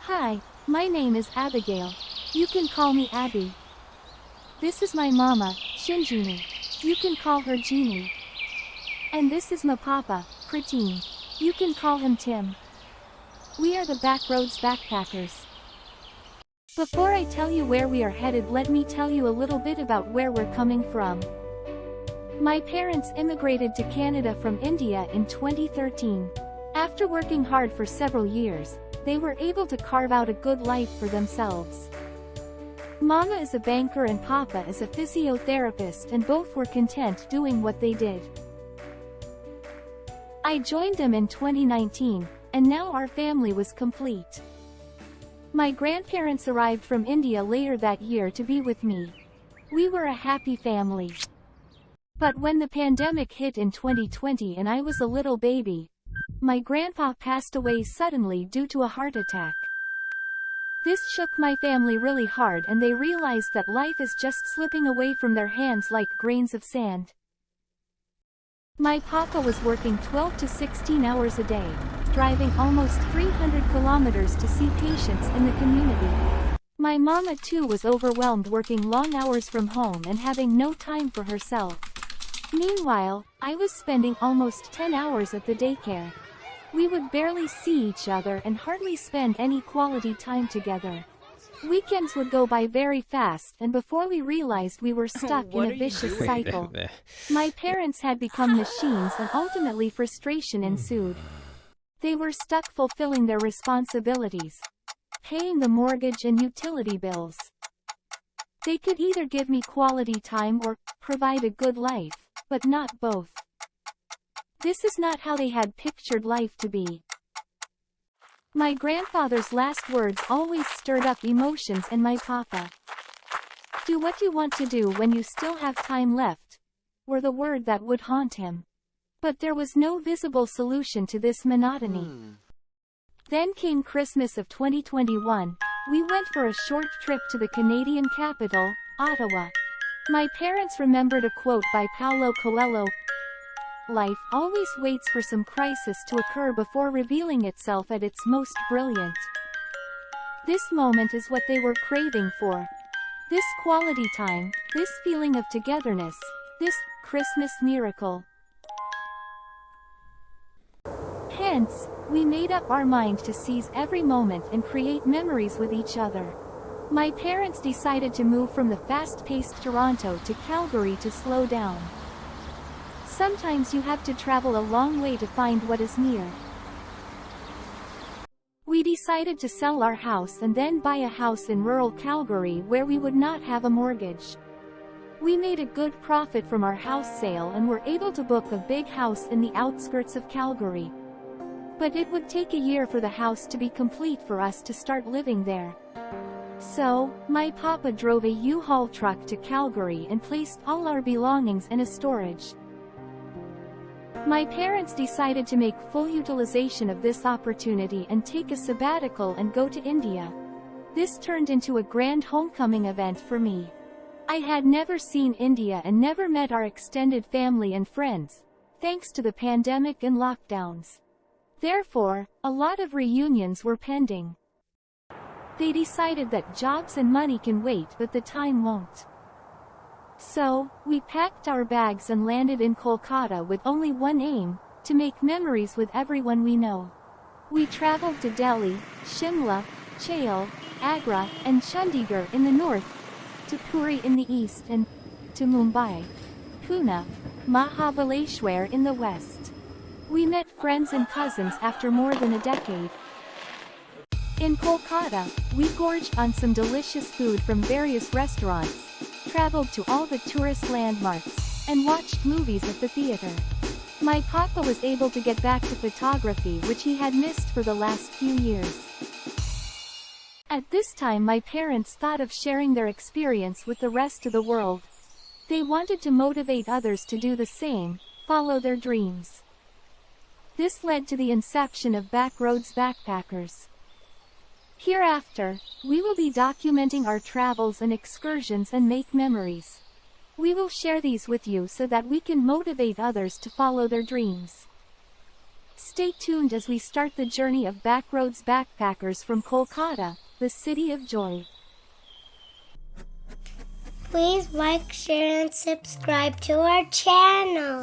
Hi, my name is Abigail. You can call me Abby. This is my mama, Shinjini. You can call her Jeannie. And this is my papa, Prateen. You can call him Tim. We are the Backroads backpackers. Before I tell you where we are headed, let me tell you a little bit about where we're coming from. My parents immigrated to Canada from India in 2013. After working hard for several years, they were able to carve out a good life for themselves. Mama is a banker and Papa is a physiotherapist, and both were content doing what they did. I joined them in 2019, and now our family was complete. My grandparents arrived from India later that year to be with me. We were a happy family. But when the pandemic hit in 2020 and I was a little baby, my grandpa passed away suddenly due to a heart attack. This shook my family really hard, and they realized that life is just slipping away from their hands like grains of sand. My papa was working 12 to 16 hours a day, driving almost 300 kilometers to see patients in the community. My mama too was overwhelmed, working long hours from home and having no time for herself. Meanwhile, I was spending almost 10 hours at the daycare. We would barely see each other and hardly spend any quality time together. Weekends would go by very fast, and before we realized, we were stuck in a vicious cycle. My parents had become machines, and ultimately frustration ensued. They were stuck fulfilling their responsibilities, paying the mortgage and utility bills. They could either give me quality time or provide a good life, but not both. This is not how they had pictured life to be. My grandfather's last words always stirred up emotions in my papa. "Do what you want to do when you still have time left," were the word that would haunt him. But there was no visible solution to this monotony. Then came Christmas of 2021. We went for a short trip to the Canadian capital, Ottawa. My parents remembered a quote by Paulo Coelho: "Life always waits for some crisis to occur before revealing itself at its most brilliant." This moment is what they were craving for. This quality time, this feeling of togetherness, this Christmas miracle. Hence, we made up our mind to seize every moment and create memories with each other. My parents decided to move from the fast-paced Toronto to Calgary to slow down. Sometimes you have to travel a long way to find what is near. We decided to sell our house and then buy a house in rural Calgary where we would not have a mortgage. We made a good profit from our house sale and were able to book a big house in the outskirts of Calgary. But it would take a year for the house to be complete for us to start living there. So, my papa drove a U-Haul truck to Calgary and placed all our belongings in a storage. My parents decided to make full utilization of this opportunity and take a sabbatical and go to India. This turned into a grand homecoming event for me. I had never seen India and never met our extended family and friends, thanks to the pandemic and lockdowns. Therefore, a lot of reunions were pending. They decided that jobs and money can wait, but the time won't. So, we packed our bags and landed in Kolkata with only one aim: to make memories with everyone we know. We traveled to Delhi, Shimla, Chail, Agra, and Chandigarh in the north, to Puri in the east, and to Mumbai, Pune, Mahabaleshwar in the west. We met friends and cousins after more than a decade. In Kolkata, we gorged on some delicious food from various restaurants, traveled to all the tourist landmarks, and watched movies at the theater. My papa was able to get back to photography, which he had missed for the last few years. At this time, my parents thought of sharing their experience with the rest of the world. They wanted to motivate others to do the same, follow their dreams. This led to the inception of Backroads Backpackers. Hereafter, we will be documenting our travels and excursions and make memories. We will share these with you so that we can motivate others to follow their dreams. Stay tuned as we start the journey of Backroads backpackers from Kolkata, the city of joy. Please like, share, and subscribe to our channel.